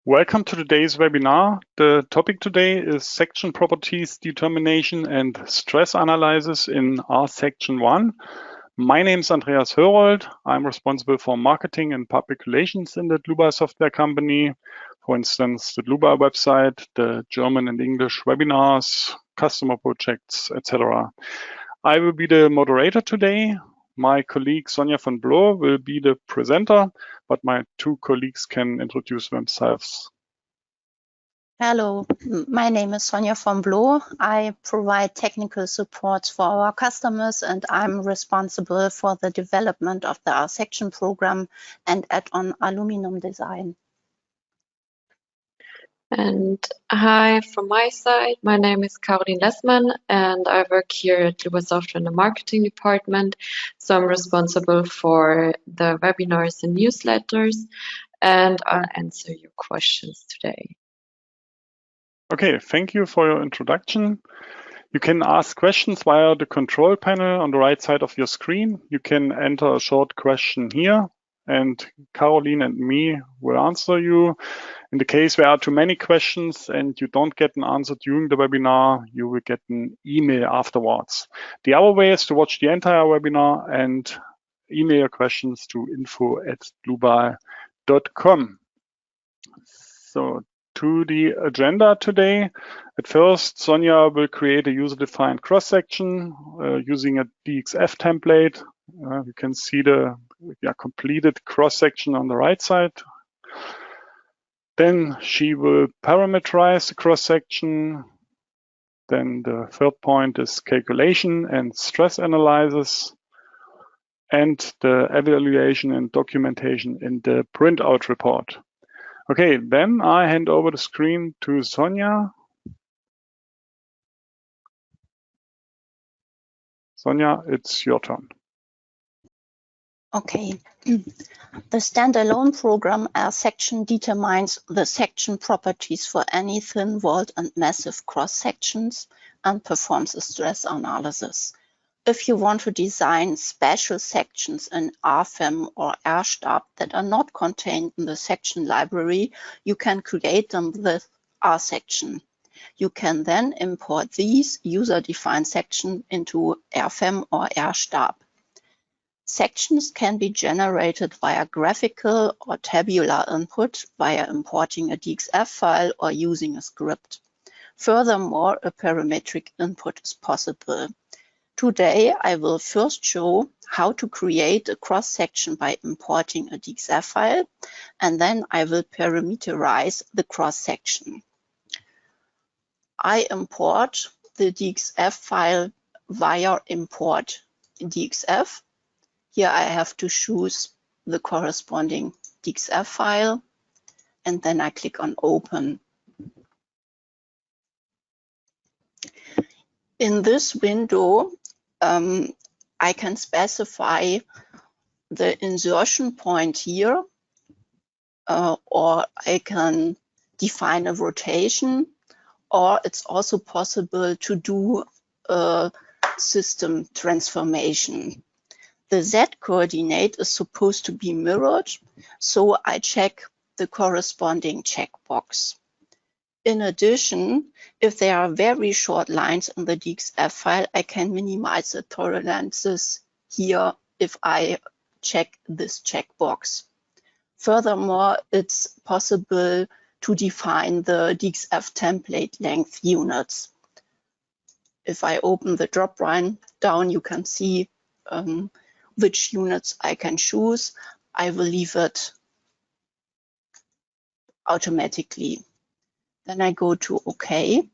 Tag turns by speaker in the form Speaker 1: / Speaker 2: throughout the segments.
Speaker 1: Welcome to today's webinar. The topic today is section properties determination and stress analysis in R section 1. My name is Andreas Hörold. I'm responsible for marketing and public relations in the Dlubal Software company. For instance, the Dlubal website, the German and English webinars, customer projects, etc. I will be the moderator today. My colleague Sonja von Bloh will be the presenter, but my two colleagues can introduce themselves.
Speaker 2: Hello, my name is Sonja von Bloh. I provide technical support for our customers and I'm responsible for the development of the R section program and add-on aluminum design.
Speaker 3: And hi from my side, my name is Caroline Lessmann and I work here at Dlubal Software in the marketing department. So I'm responsible for the webinars and newsletters and I'll answer your questions today.
Speaker 1: Okay, thank you for your introduction. You can ask questions via the control panel on the right side of your screen. You can enter a short question here and Caroline and me will answer you. In the case there are too many questions and you don't get an answer during the webinar, you will get an email afterwards. The other way is to watch the entire webinar and email your questions to info@dlubal.com. So to the agenda today, at first Sonja will create a user-defined cross-section using a DXF template. You can see the completed cross-section on the right side. Then she will parameterize the cross-section. Then the third point is calculation and stress analysis and the evaluation and documentation in the printout report. Okay, then I hand over the screen to Sonja. Sonja, it's your turn.
Speaker 2: Okay, the standalone program R section determines the section properties for any thin walled and massive cross sections and performs a stress analysis. If you want to design special sections in RFEM or RStab that are not contained in the section library, you can create them with R section. You can then import these user-defined sections into RFEM or RStab. Sections can be generated via graphical or tabular input via importing a DXF file or using a script. Furthermore, a parametric input is possible. Today, I will first show how to create a cross-section by importing a DXF file, and then I will parameterize the cross-section. I import the DXF file via import DXF. Here I have to choose the corresponding DXF file, and then I click on Open. In this window, I can specify the insertion point here, or I can define a rotation, or it's also possible to do a system transformation. The Z coordinate is supposed to be mirrored, so I check the corresponding checkbox. In addition, if there are very short lines in the DXF file, I can minimize the tolerances here if I check this checkbox. Furthermore, it's possible to define the DXF template length units. If I open the drop-down, you can see which units I can choose. I will leave it automatically. Then I go to OK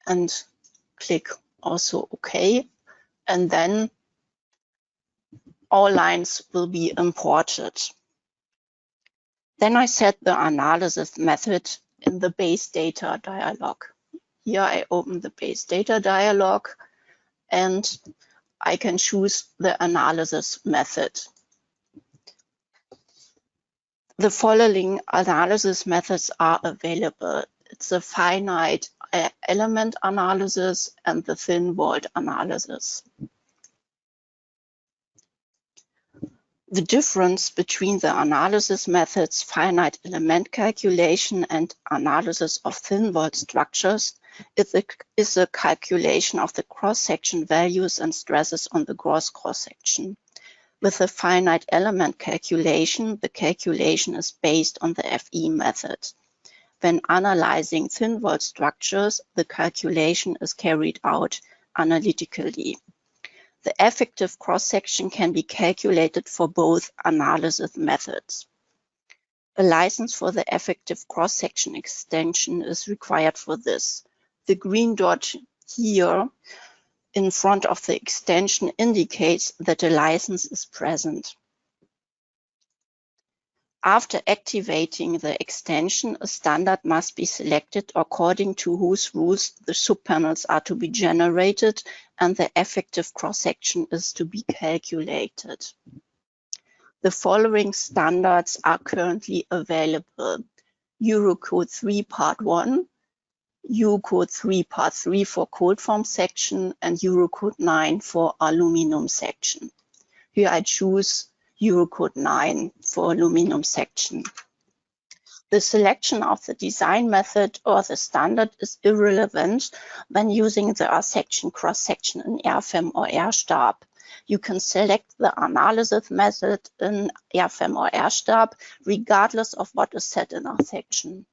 Speaker 2: and click also OK. And then all lines will be imported. Then I set the analysis method in the base data dialog. Here I open the base data dialog and I can choose the analysis method. The following analysis methods are available. It's a finite element analysis and the thin walled analysis. The difference between the analysis methods finite element calculation and analysis of thin-walled structures is a calculation of the cross-section values and stresses on the gross cross-section. With the finite element calculation, the calculation is based on the FE method. When analyzing thin-walled structures, the calculation is carried out analytically. The effective cross-section can be calculated for both analysis methods. A license for the effective cross-section extension is required for this. The green dot here in front of the extension indicates that a license is present. After activating the extension, a standard must be selected according to whose rules the subpanels are to be generated and the effective cross-section is to be calculated. The following standards are currently available: Eurocode 3 Part 1, Eurocode 3 Part 3 for cold form section, and Eurocode 9 for aluminum section. Here I choose Eurocode 9 for aluminum section. The selection of the design method or the standard is irrelevant when using the R-section cross-section in RFEM or RStab. You can select the analysis method in RFEM or RStab regardless of what is set in R-section.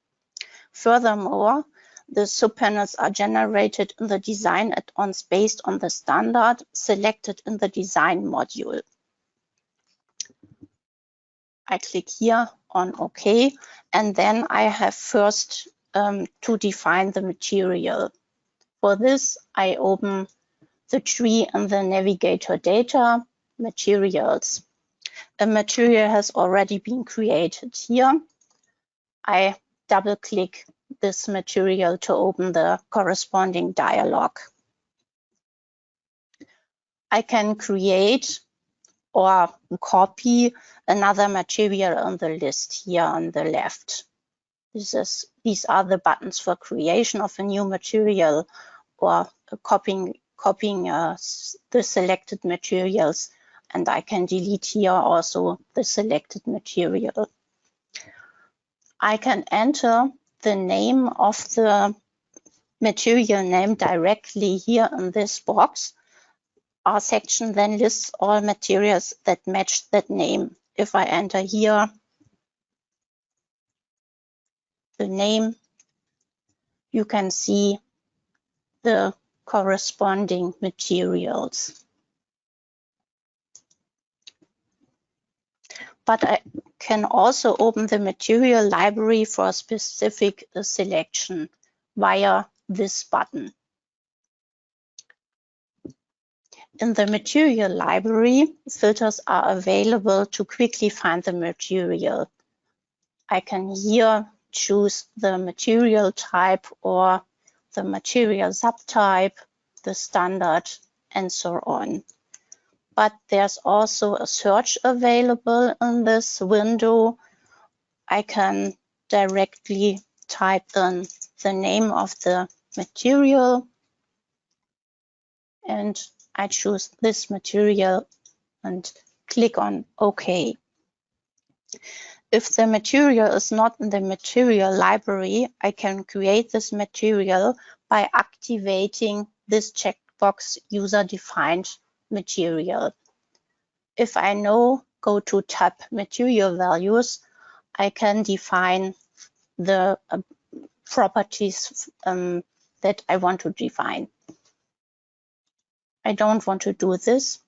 Speaker 2: Furthermore, the subpanels are generated in the design add-ons based on the standard selected in the design module. I click here on OK, and then I have first to define the material. For this, I open the tree in the navigator data, materials. A material has already been created here. I double click this material to open the corresponding dialog. I can create or copy another material on the list here on the left. These are the buttons for creation of a new material or copying the selected materials, and I can delete here also the selected material. I can enter the name of the material name directly here in this box. Our section then lists all materials that match that name. If I enter here the name, you can see the corresponding materials. But I can also open the material library for a specific selection via this button. In the material library, filters are available to quickly find the material. I can here choose the material type or the material subtype, the standard, and so on. But there's also a search available in this window. I can directly type in the name of the material, and I choose this material and click on OK. If the material is not in the material library, I can create this material by activating this checkbox user-defined material. If I now go to tab material values, I can define the properties that I want to define. I don't want to do this,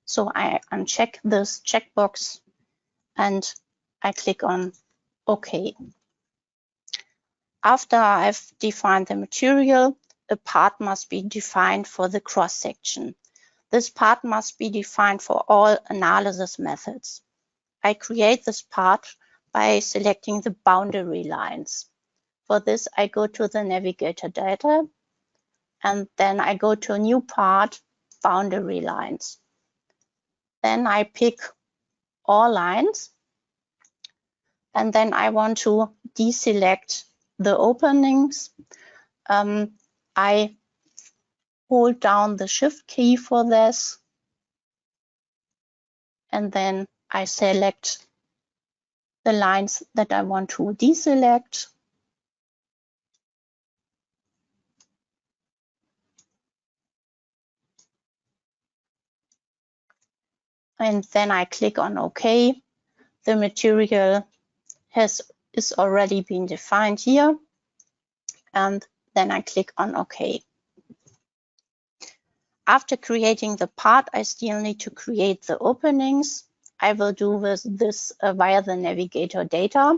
Speaker 2: so I uncheck this checkbox and I click on OK. After I've defined the material, a part must be defined for the cross-section. This part must be defined for all analysis methods. I create this part by selecting the boundary lines. For this, I go to the navigator data, and then I go to a new part, boundary lines. Then I pick all lines, and then I want to deselect the openings. I hold down the Shift key for this, and then I select the lines that I want to deselect. And then I click on OK. The material is already been defined here. And then I click on OK. After creating the part, I still need to create the openings. I will do this via the navigator data.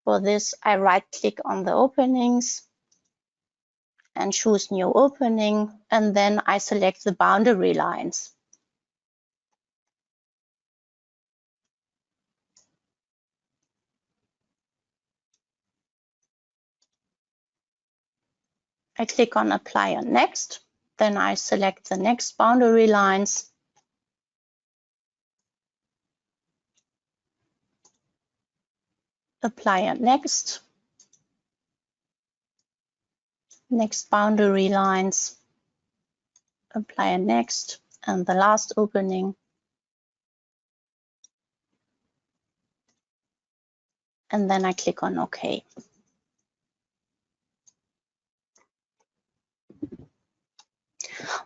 Speaker 2: For this, I right-click on the openings and choose New Opening, and then I select the boundary lines. I click on Apply and Next. Then I select the next boundary lines. Apply and Next. Next boundary lines. Apply and Next. And the last opening. And then I click on OK.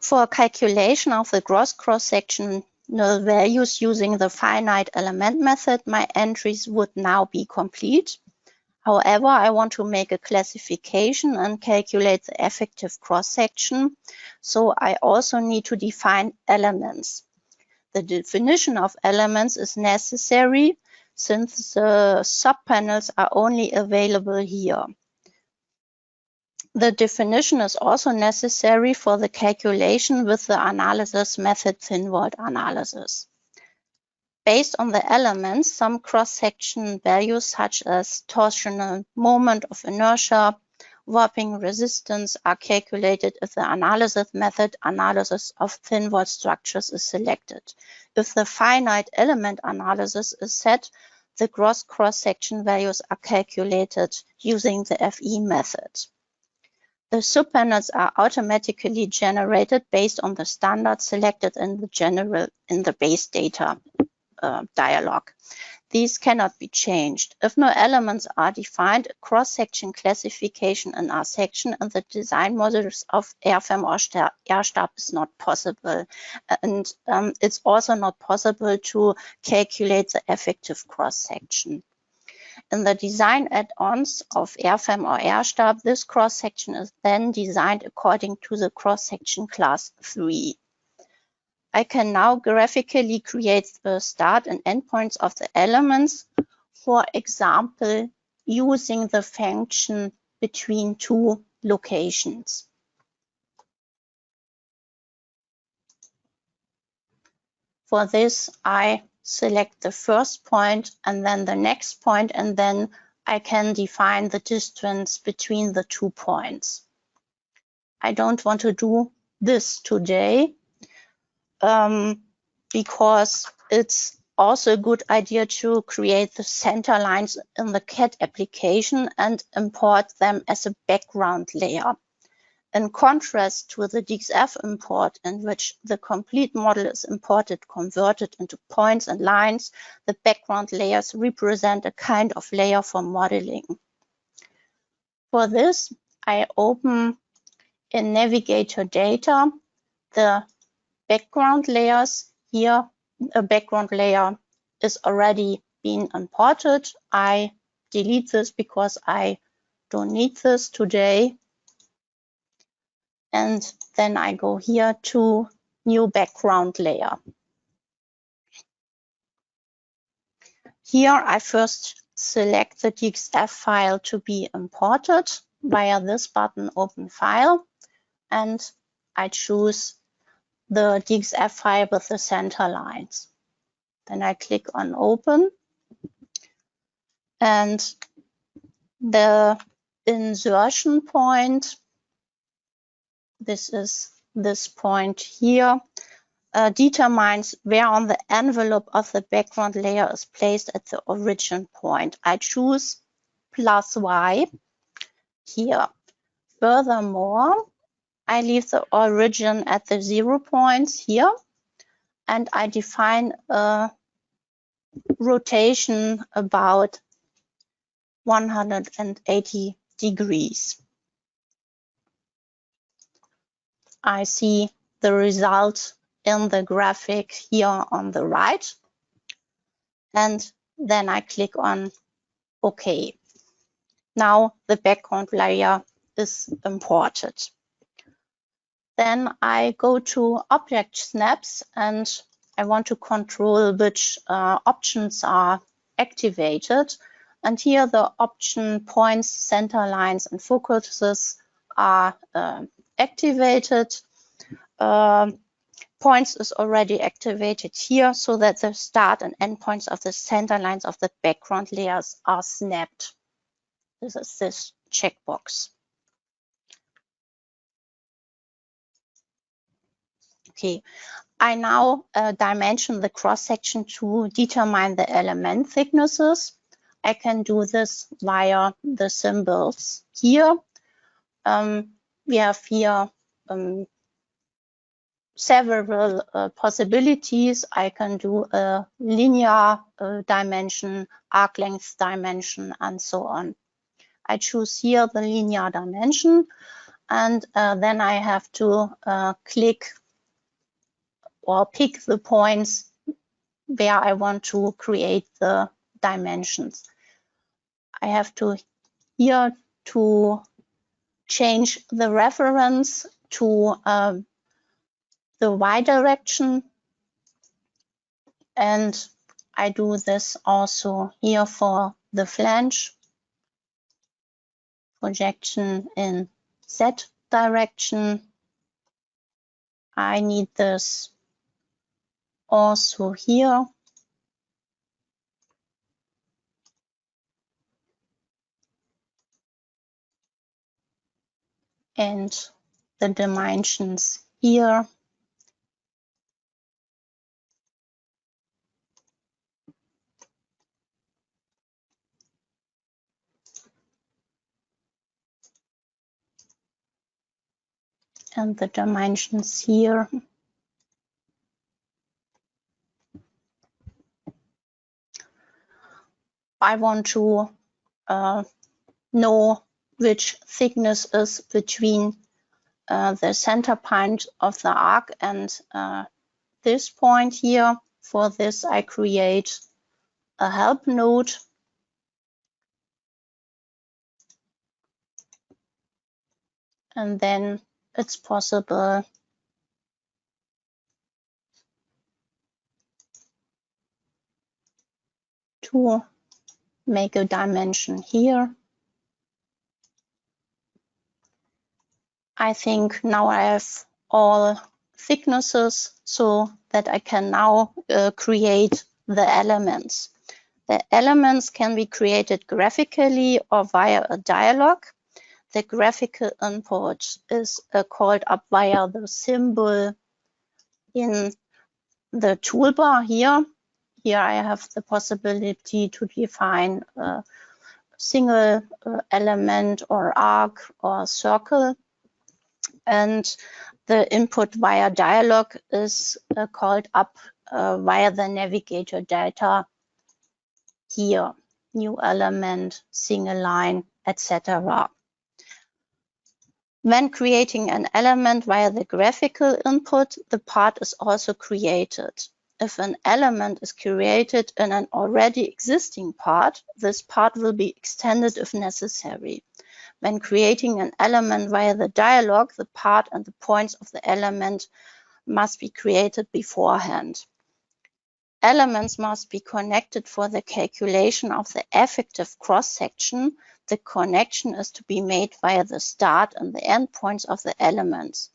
Speaker 2: For a calculation of the gross cross-sectional values using the finite element method, my entries would now be complete. However, I want to make a classification and calculate the effective cross-section, so I also need to define elements. The definition of elements is necessary since the subpanels are only available here. The definition is also necessary for the calculation with the analysis method thin-walled analysis. Based on the elements, some cross-section values such as torsional moment of inertia, warping resistance are calculated if the analysis method analysis of thin-walled structures is selected. If the finite element analysis is set, the gross cross-section values are calculated using the FE method. The subpanels are automatically generated based on the standard selected in the base data dialog. These cannot be changed. If no elements are defined, a cross-section classification in R section and the design models of RFEM or RStab is not possible. And it's also not possible to calculate the effective cross-section. In the design add-ons of RFEM or RStab, this cross-section is then designed according to the cross-section class 3. I can now graphically create the start and end points of the elements, for example, using the function between two locations. For this, I select the first point and then the next point, and then I can define the distance between the 2 points. I don't want to do this today because it's also a good idea to create the center lines in the CAD application and import them as a background layer. In contrast to the DXF import, in which the complete model is imported, converted into points and lines, the background layers represent a kind of layer for modeling. For this, I open in Navigator Data the background layers. Here, a background layer is already been imported. I delete this because I don't need this today. And then I go here to new background layer. Here I first select the DXF file to be imported via this button, Open File, and I choose the DXF file with the center lines. Then I click on Open, and the insertion point, this is this point here, determines where on the envelope of the background layer is placed at the origin point. I choose +Y here. Furthermore, I leave the origin at the 0 points here, and I define a rotation about 180 degrees. I see the result in the graphic here on the right. And then I click on OK. Now the background layer is imported. Then I go to Object Snaps and I want to control which options are activated. And here the option points, center lines, and focuses are activated. Points is already activated here so that the start and end points of the center lines of the background layers are snapped. This is this checkbox. Okay, I now dimension the cross-section to determine the element thicknesses. I can do this via the symbols here. We have here several possibilities. I can do a linear dimension, arc length dimension, and so on. I choose here the linear dimension, and then I have to click or pick the points where I want to create the dimensions. I have to here to change the reference to the Y direction, and I do this also here for the flange projection in Z direction. I need this also here. And the dimensions here. And the dimensions here. I want to know which thickness is between the center point of the arc and this point here. For this, I create a help node. And then it's possible to make a dimension here. I think now I have all thicknesses so that I can now create the elements. The elements can be created graphically or via a dialog. The graphical input is called up via the symbol in the toolbar here. Here I have the possibility to define a single element or arc or circle. And the input via dialog is called up via the navigator data here, new element, single line, etc. When creating an element via the graphical input, the part is also created. If an element is created in an already existing part, this part will be extended if necessary. When creating an element via the dialog, the part and the points of the element must be created beforehand. Elements must be connected for the calculation of the effective cross-section. The connection is to be made via the start and the end points of the elements.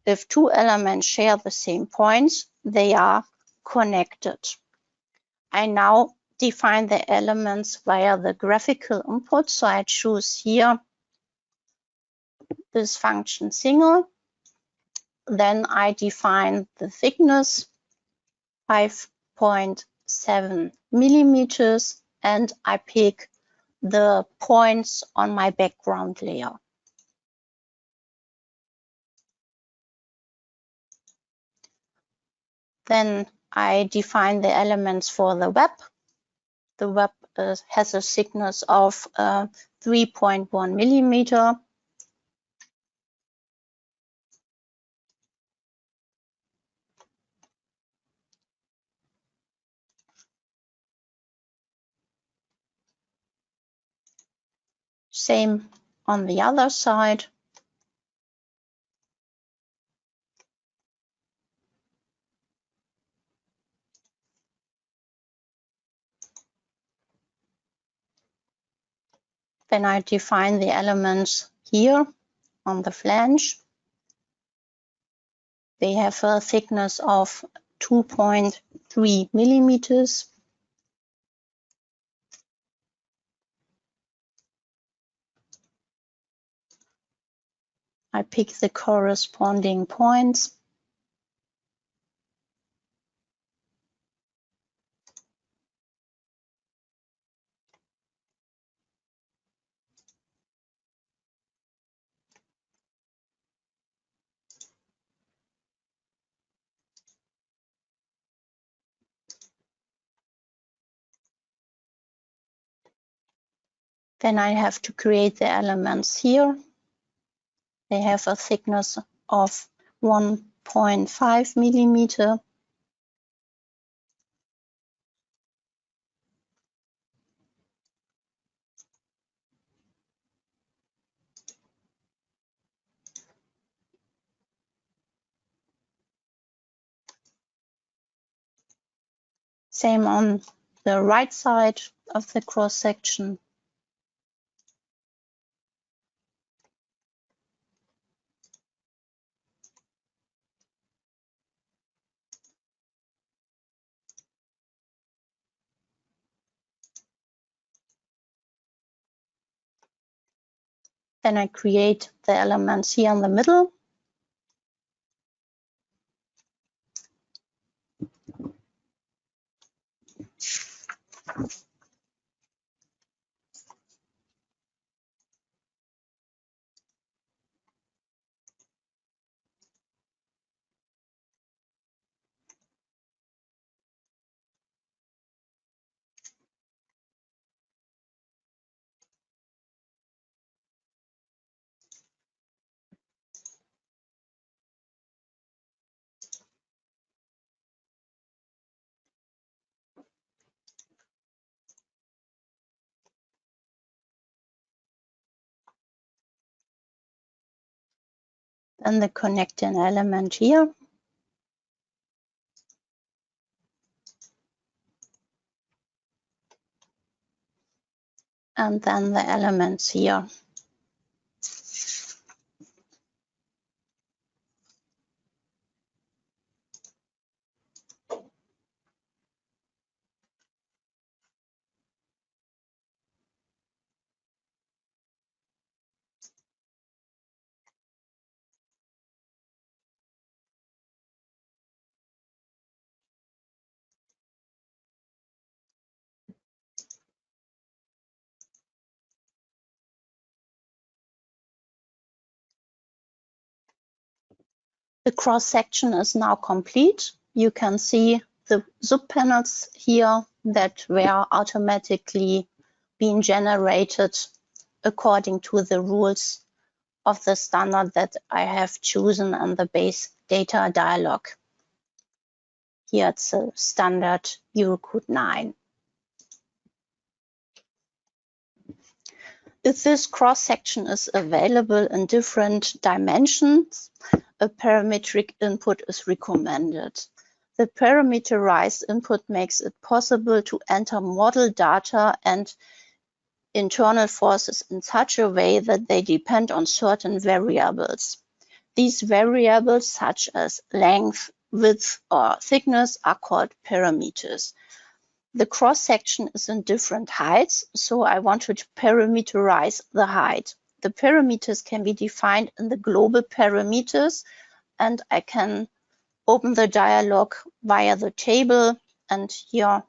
Speaker 2: If two elements share the same points, they are connected. I now define the elements via the graphical input, so I choose here this function single. Then I define the thickness 5.7 millimeters, and I pick the points on my background layer. Then I define the elements for the web. The web has a thickness of 3.1 millimeter. Same on the other side. Then I define the elements here on the flange. They have a thickness of 2.3 millimeters. I pick the corresponding points. Then I have to create the elements here. They have a thickness of 1.5 millimeter. Same on the right side of the cross section. Then I create the elements here in the middle. Then the connecting element here. And then the elements here. The cross section is now complete. You can see the subpanels here that were automatically being generated according to the rules of the standard that I have chosen on the base data dialog. Here it's a standard Eurocode 9. If this cross section is available in different dimensions, a parametric input is recommended. The parameterized input makes it possible to enter model data and internal forces in such a way that they depend on certain variables. These variables, such as length, width, or thickness, are called parameters. The cross section is in different heights, so I wanted to parameterize the height. The parameters can be defined in the global parameters, and I can open the dialog via the table, and here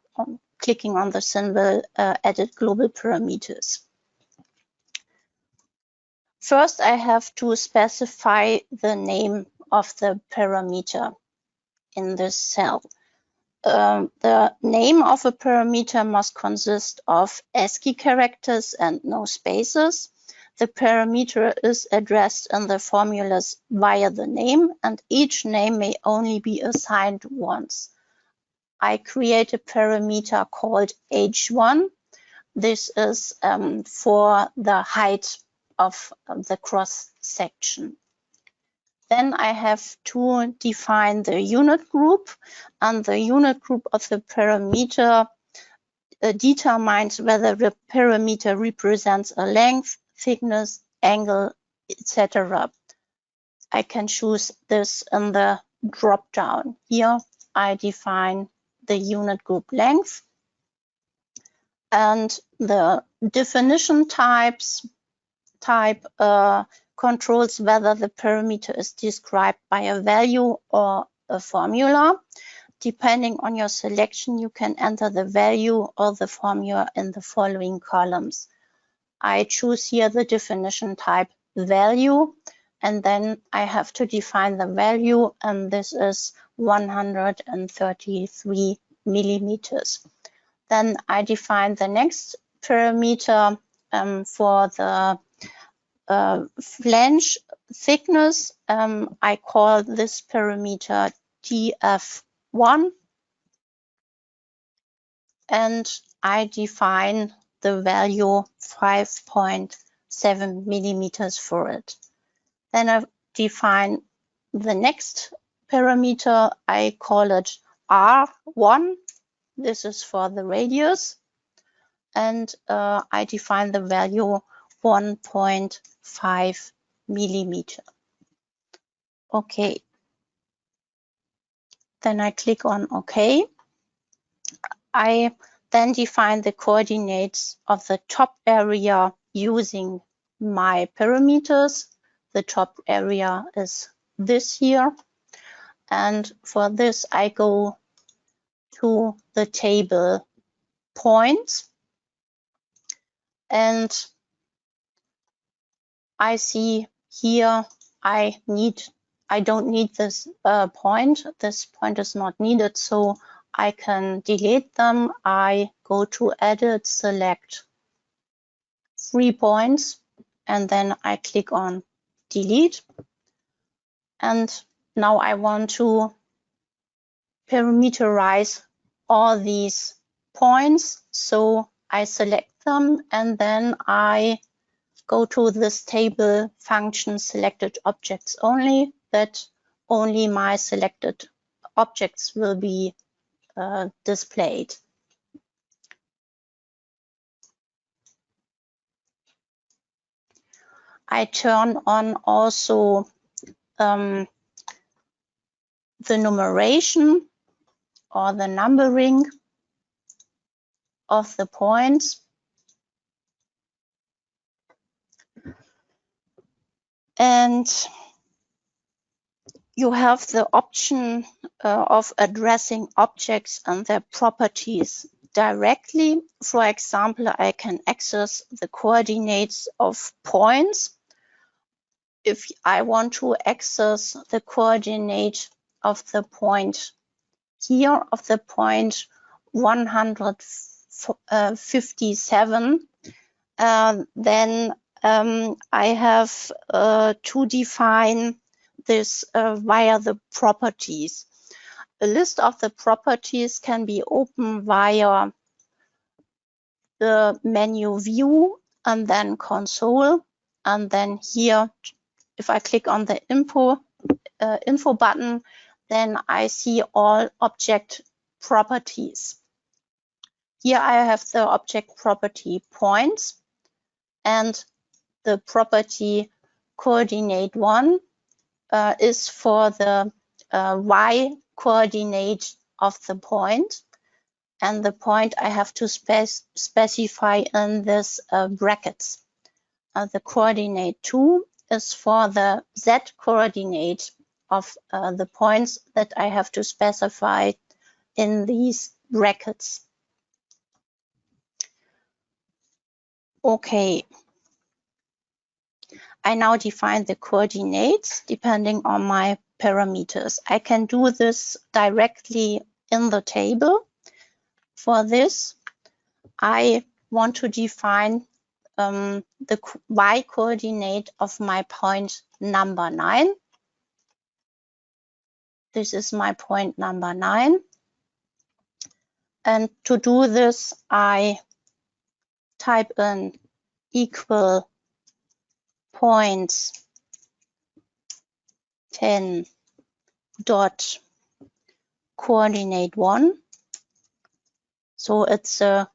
Speaker 2: clicking on the symbol edit global parameters. First, I have to specify the name of the parameter in this cell. the name of a parameter must consist of ASCII characters and no spaces. The parameter is addressed in the formulas via the name, and each name may only be assigned once. I create a parameter called h1. This is for the height of the cross section. Then I have to define the unit group, and the unit group of the parameter determines whether the parameter represents a length, thickness, angle, etc. I can choose this in the drop-down. Here I define the unit group length, and the definition type controls whether the parameter is described by a value or a formula. Depending on your selection, you can enter the value or the formula in the following columns. I choose here the definition type value, and then I have to define the value, and this is 133 millimeters. Then I define the next parameter for the flange thickness. I call this parameter TF1, and I define the value 5.7 millimeters for it. Then I define the next parameter. I call it R1. This is for the radius, and I define the value 1.5 millimeter. Okay. Then I click on OK. I then define the coordinates of the top area using my parameters. The top area is this here. And for this, I go to the table points. And I see here I don't need this point. This point is not needed, so I can delete them. I go to Edit, select 3 points, and then I click on Delete. And now I want to parameterize all these points, so I select them, and then I go to this table function selected objects only, that only my selected objects will be displayed. I turn on also the numeration or the numbering of the points. And you have the option of addressing objects and their properties directly. For example, I can access the coordinates of points. If I want to access the coordinate of the point here, of the point 157, then I have to define this via the properties. A list of the properties can be opened via the menu View and then Console. And then here, if I click on the info button, then I see all object properties. Here I have the object property points, and the property coordinate 1 is for the y coordinate of the point, and the point I have to specify in this brackets. The coordinate 2 is for the z coordinate of the points that I have to specify in these brackets. Okay. I now define the coordinates depending on my parameters. I can do this directly in the table. For this, I want to define the y-coordinate of my point number 9. This is my point number 9. And to do this, I type in equal points 10 dot coordinate 1. So it's a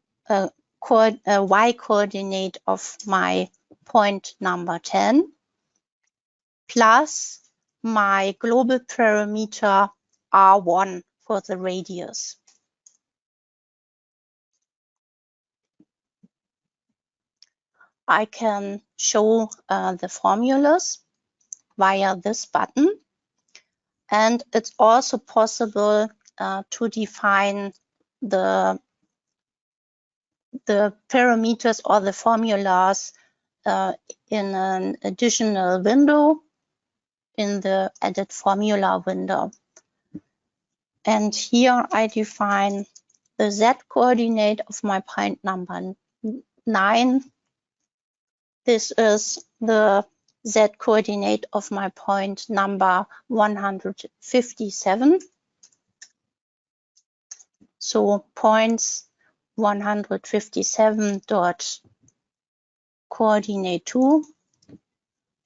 Speaker 2: y-coordinate of my point number 10 plus my global parameter R1 for the radius. I can show the formulas via this button, and it's also possible to define the parameters or the formulas in an additional window in the Edit Formula window. And here I define the z-coordinate of my point number 9. This is the z-coordinate of my point number 157. So points 157 dot coordinate 2.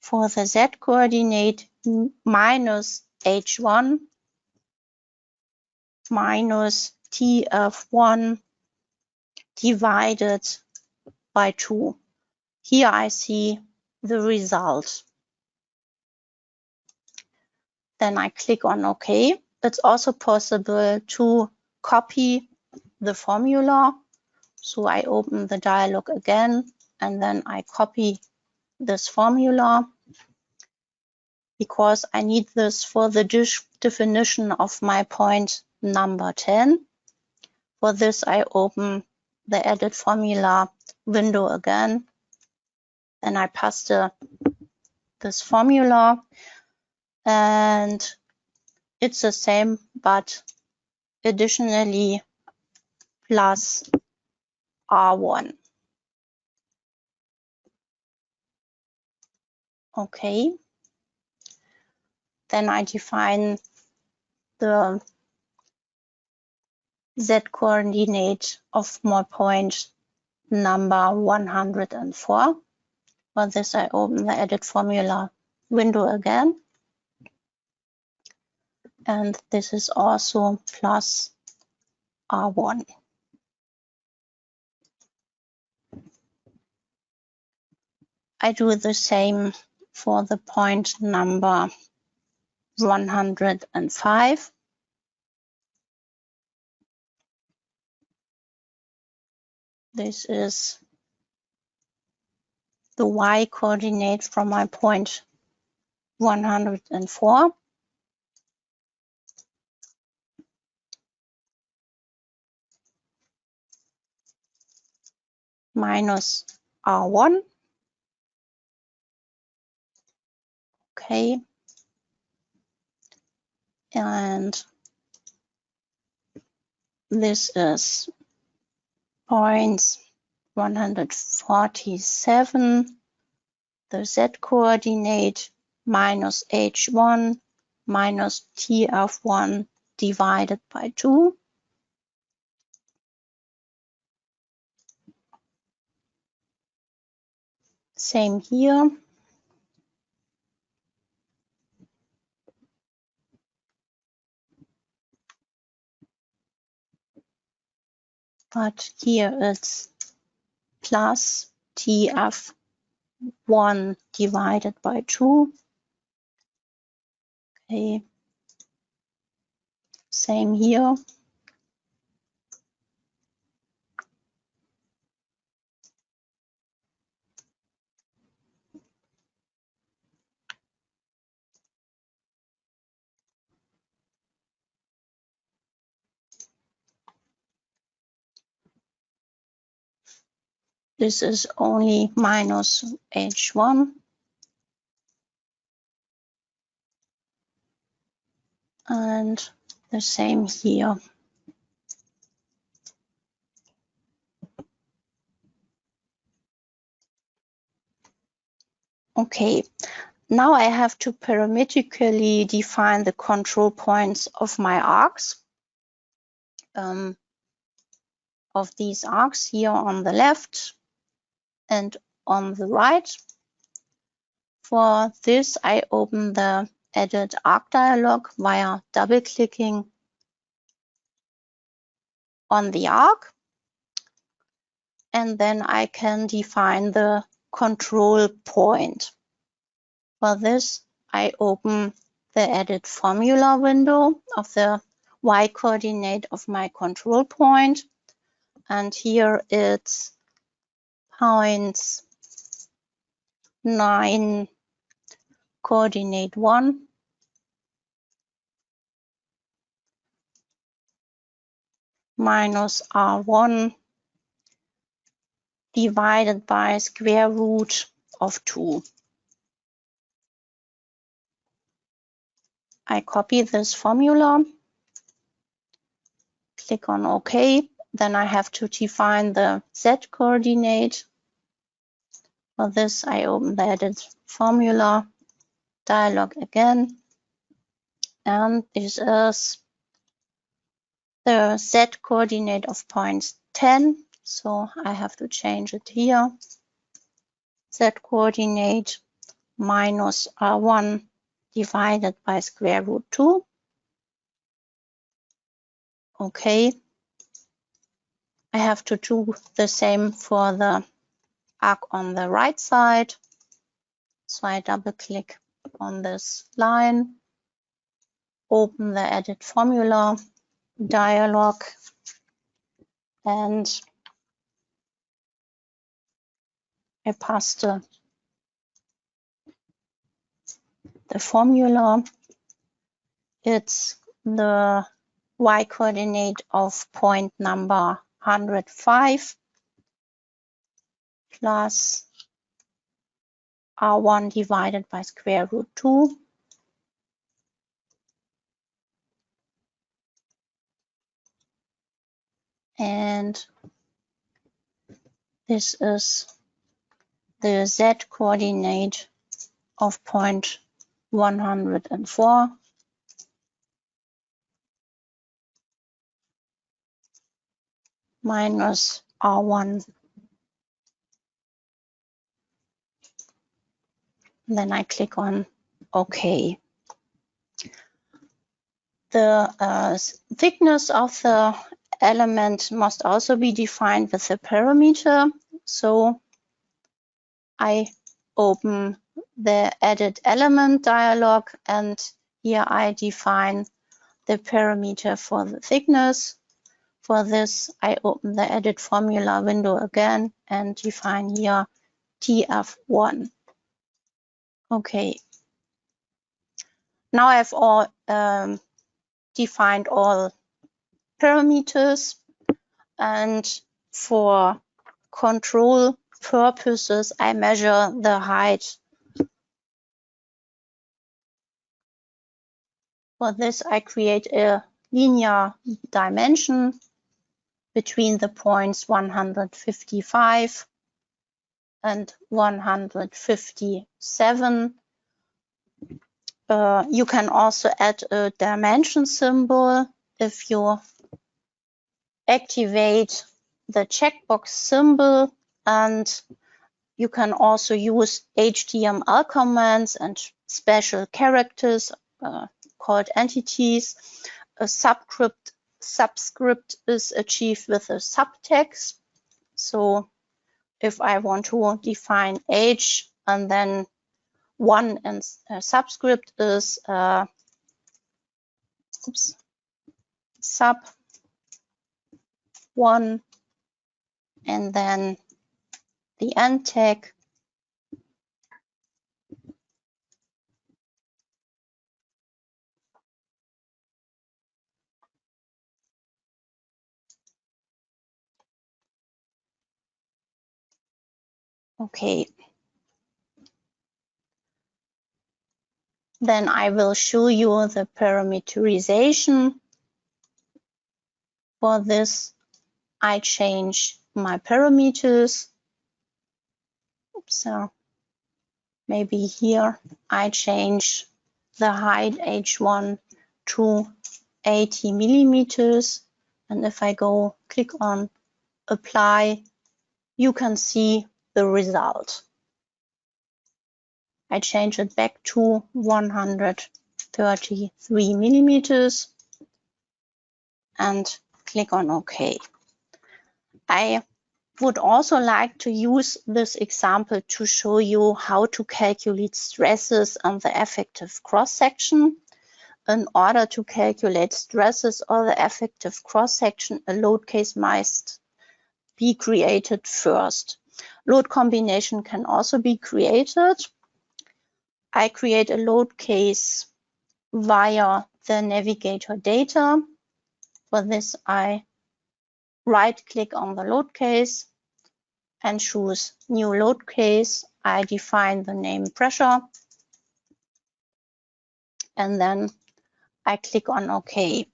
Speaker 2: For the z-coordinate, minus h1 minus tf1 divided by 2. Here I see the result. Then I click on OK. It's also possible to copy the formula. So I open the dialog again, and then I copy this formula because I need this for the definition of my point number 10. For this, I open the Edit Formula window again, and I paste this formula, and it's the same, but additionally plus R1. Okay. Then I define the z-coordinate of my point number 104. For this, I open the Edit Formula window again. And this is also plus R1. I do the same for the point number 105. This is the y-coordinate from my point 104. Minus R1. Okay. And this is points 147, the z-coordinate minus h1 minus tf1 divided by 2. Same here. But here it's plus tf1 divided by 2. Okay. Same here. This is only minus h1. And the same here. Okay, now I have to parametrically define the control points of my arcs. Of these arcs here on the left and on the right. For this, I open the Edit Arc dialog via double-clicking on the arc. And then I can define the control point. For this, I open the Edit Formula window of the y-coordinate of my control point. And here it's points 9, coordinate 1, minus R1 divided by square root of 2. I copy this formula, click on OK. Then I have to define the Z coordinate. For this, I open the Edit Formula dialog again. And this is the Z coordinate of points 10. So I have to change it here. Z coordinate minus R1 divided by square root 2. Okay. I have to do the same for the arc on the right side. So I double click on this line, open the Edit Formula dialog, and I pass the formula. It's the y coordinate of point number 105 plus R1 divided by square root 2. And this is the Z coordinate of point 104 minus R1. Then I click on OK. The thickness of the element must also be defined with a parameter. So I open the Edit Element dialog, and here I define the parameter for the thickness. For this, I open the Edit Formula window again and define here TF1. Okay. Now I've all defined all parameters, and for control purposes, I measure the height. For this, I create a linear dimension between the points 155 and 157. You can also add a dimension symbol if you activate the checkbox symbol, and you can also use HTML commands and special characters called entities. A subscript is achieved with a subtext. So if I want to define H and then 1 and subscript is sub 1 and then the end tag. Okay. Then I will show you the parameterization. For this, I change my parameters. maybe here I change the height H1 to 80 millimeters. And if I go click on apply, you can see the result. I change it back to 133 millimeters and click on OK. I would also like to use this example to show you how to calculate stresses on the effective cross-section. In order to calculate stresses or the effective cross-section, a load case must be created first. Load combination can also be created. I create a load case via the navigator data. For this, I right-click on the load case and choose new load case. I define the name pressure, and then I click on OK.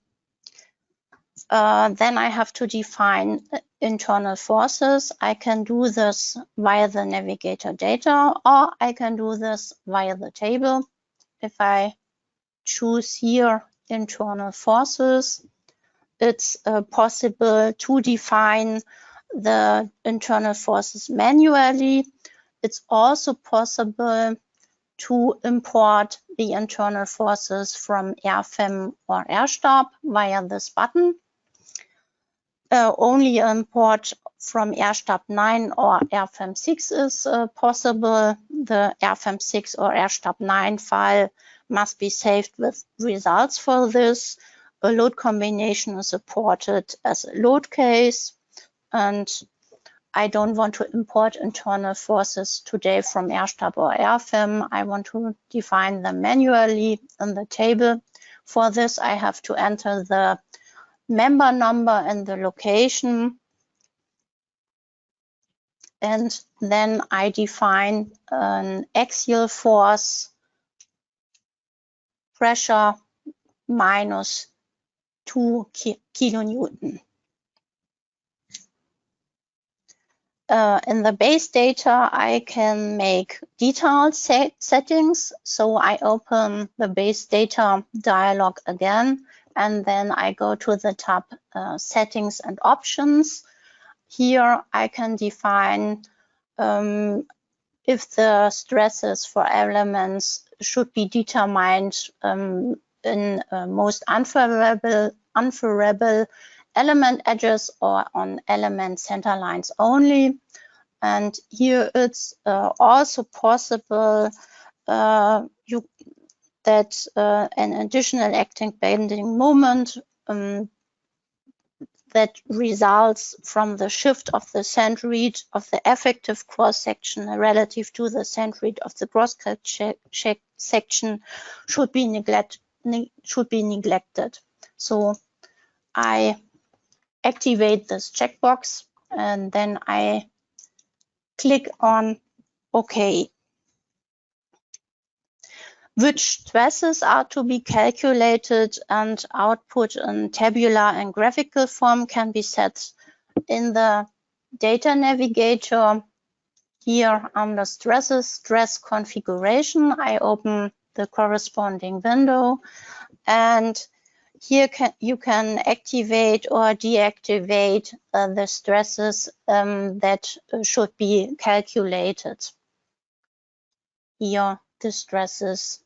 Speaker 2: Then I have to define internal forces. I can do this via the navigator data, or I can do this via the table. If I choose here internal forces, it's possible to define the internal forces manually. It's also possible to import the internal forces from RFEM or RStab via this button. Only import from RStab 9 or RFEM 6 is possible. The RFEM 6 or RStab 9 file must be saved with results for this. A load combination is supported as a load case, and I don't want to import internal forces today from RStab or RFEM. I want to define them manually in the table. For this, I have to enter the member number and the location, and then I define an axial force pressure minus 2 kilonewton. In the base data, I can make detailed settings. So I open the base data dialog again, and then I go to the tab settings and options. Here I can define if the stresses for elements should be determined in most unfavorable element edges or on element center lines only. And here it's also possible that an additional acting bending moment that results from the shift of the centroid of the effective cross-section relative to the centroid of the cross-section should be neglected. So I activate this checkbox, and then I click on OK. Which stresses are to be calculated and output in tabular and graphical form can be set in the data navigator. Here under stresses, stress configuration, I open the corresponding window, and here you can activate or deactivate the stresses that should be calculated. Here the stresses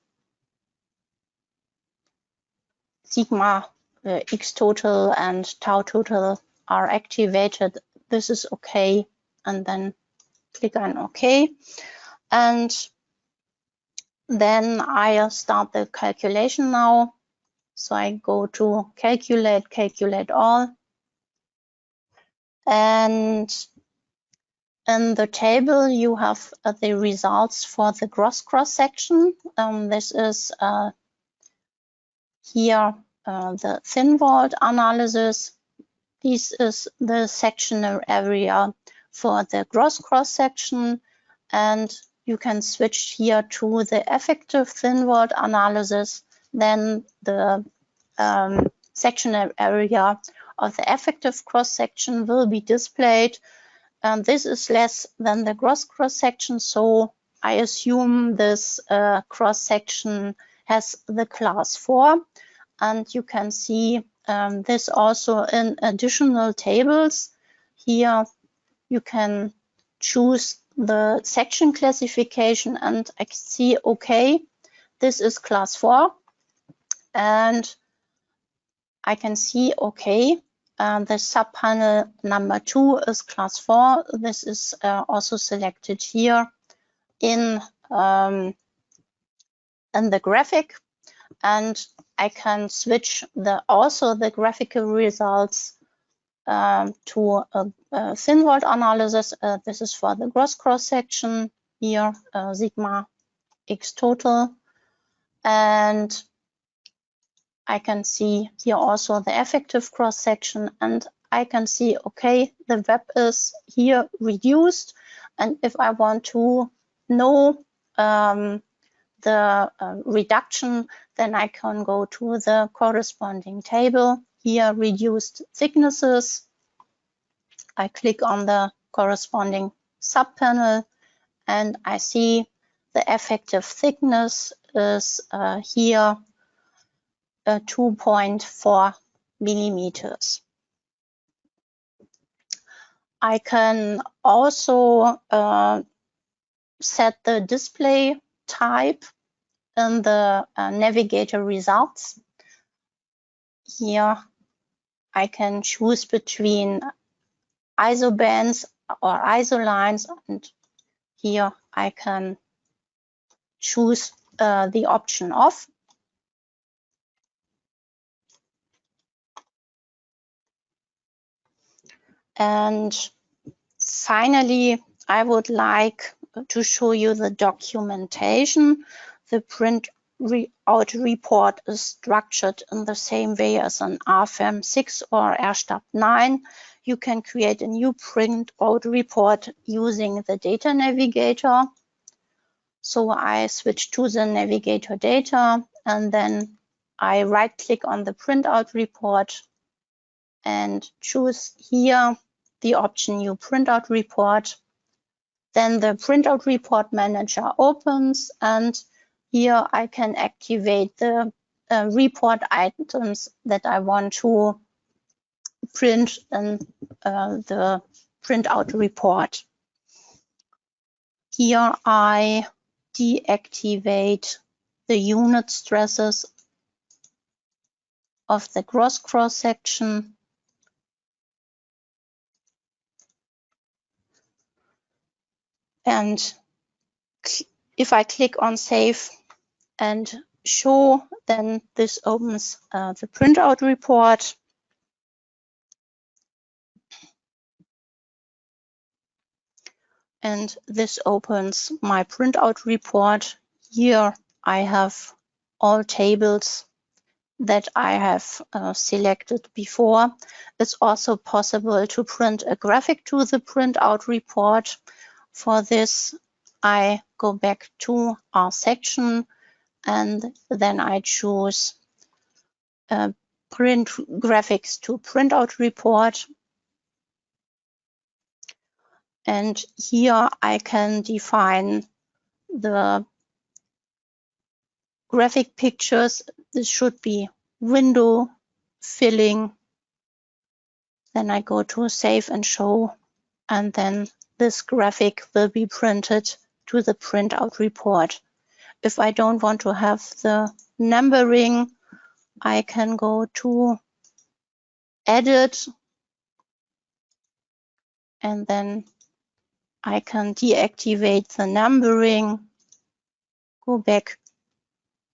Speaker 2: sigma x total and tau total are activated. This is OK, and then click on OK. And then I'll start the calculation now. So I go to calculate, calculate all. And in the table, you have the results for the gross cross-section. This is here the thin walled analysis. This is the sectional area for the gross cross-section, and you can switch here to the effective thin walled analysis. Then the sectional area of the effective cross-section will be displayed. This is less than the gross cross-section, so I assume this cross-section has the class 4, and you can see this also in additional tables. Here you can choose the section classification, and I can see, okay, this is class 4, and I can see, okay, the subpanel number 2 is class 4. This is also selected here in the graphic, and I can switch also the graphical results to a thin vault analysis. This is for the gross cross section here, sigma x total, and I can see here also the effective cross section, and I can see, okay, the web is here reduced, and if I want to know the reduction, then I can go to the corresponding table. Here, reduced thicknesses. I click on the corresponding subpanel, and I see the effective thickness is here 2.4 millimeters. I can also set the display type in the navigator results. Here I can choose between ISO bands or ISO lines, and here I can choose the option off. And finally, I would like to show you the documentation. The print out report is structured in the same way as an RFEM 6 or RStab 9. You can create a new print out report using the data navigator. So I switch to the navigator data, and then I right click on the printout report and choose here the option new printout report. Then the printout report manager opens, and here I can activate the report items that I want to print in the printout report. Here I deactivate the unit stresses of the gross cross section. And if I click on save and show, then this opens the printout report. And this opens my printout report. Here I have all tables that I have selected before. It's also possible to print a graphic to the printout report. For this, I go back to our section, and then I choose print graphics to printout report. And here I can define the graphic pictures. This should be window filling. Then I go to save and show, and then this graphic will be printed to the printout report. If I don't want to have the numbering, I can go to edit, and then I can deactivate the numbering, go back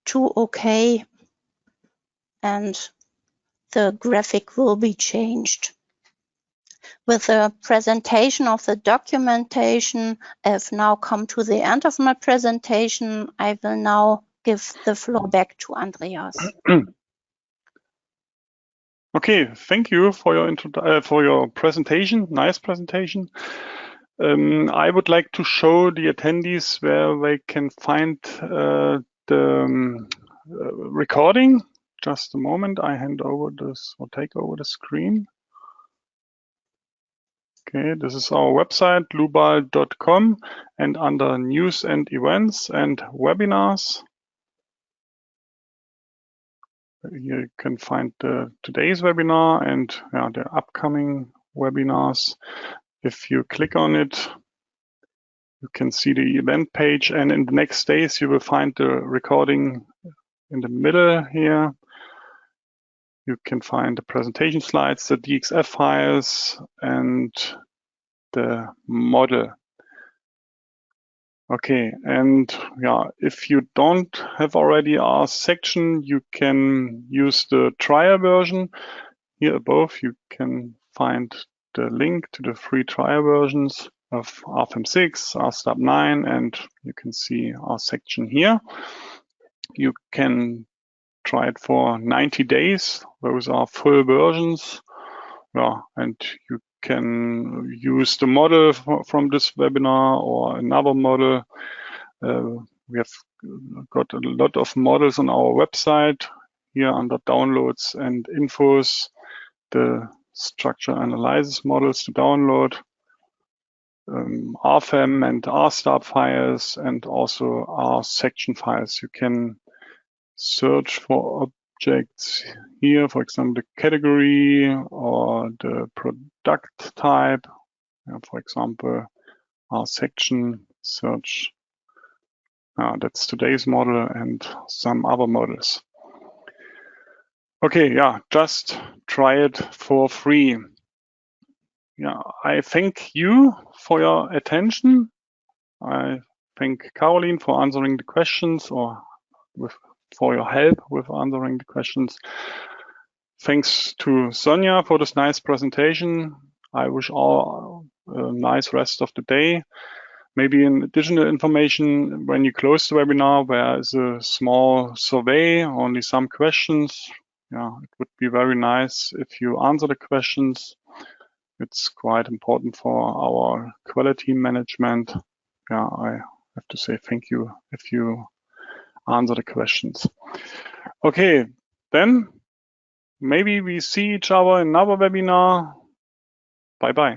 Speaker 2: to OK, and the graphic will be changed. With the presentation of the documentation, I've now come to the end of my presentation. I will now give the floor back to Andreas.
Speaker 1: Okay, thank you for your presentation. Nice presentation. I would like to show the attendees where they can find the recording. Just a moment, I hand over this or take over the screen. Okay, this is our website, dlubal.com, and under news and events and webinars, here you can find today's webinar and the upcoming webinars. If you click on it, you can see the event page, and in the next days you will find the recording in the middle here. You can find the presentation slides, the DXF files, and the model. Okay, and if you don't have already our section, you can use the trial version. Here above, you can find the link to the free trial versions of RFM6, RSTAP 9, and you can see our section here. You can try it for 90 days. Those are full versions. And you can use the model from this webinar or another model. We have got a lot of models on our website. Here under downloads and infos, the structure analysis models to download, RFM and RSTAP files, and also our section files. You can search for objects here, for example, the category or the product type. For example, our section search. That's today's model and some other models. Okay, just try it for free. I thank you for your attention. I thank Caroline for answering the questions or for your help with answering the questions. Thanks to Sonja for this nice presentation. I wish all a nice rest of the day. Maybe an additional information when you close the webinar, there is a small survey, only some questions. It would be very nice if you answer the questions. It's quite important for our quality management. I have to say thank you if you answer the questions. Okay, then maybe we see each other in another webinar. Bye-bye.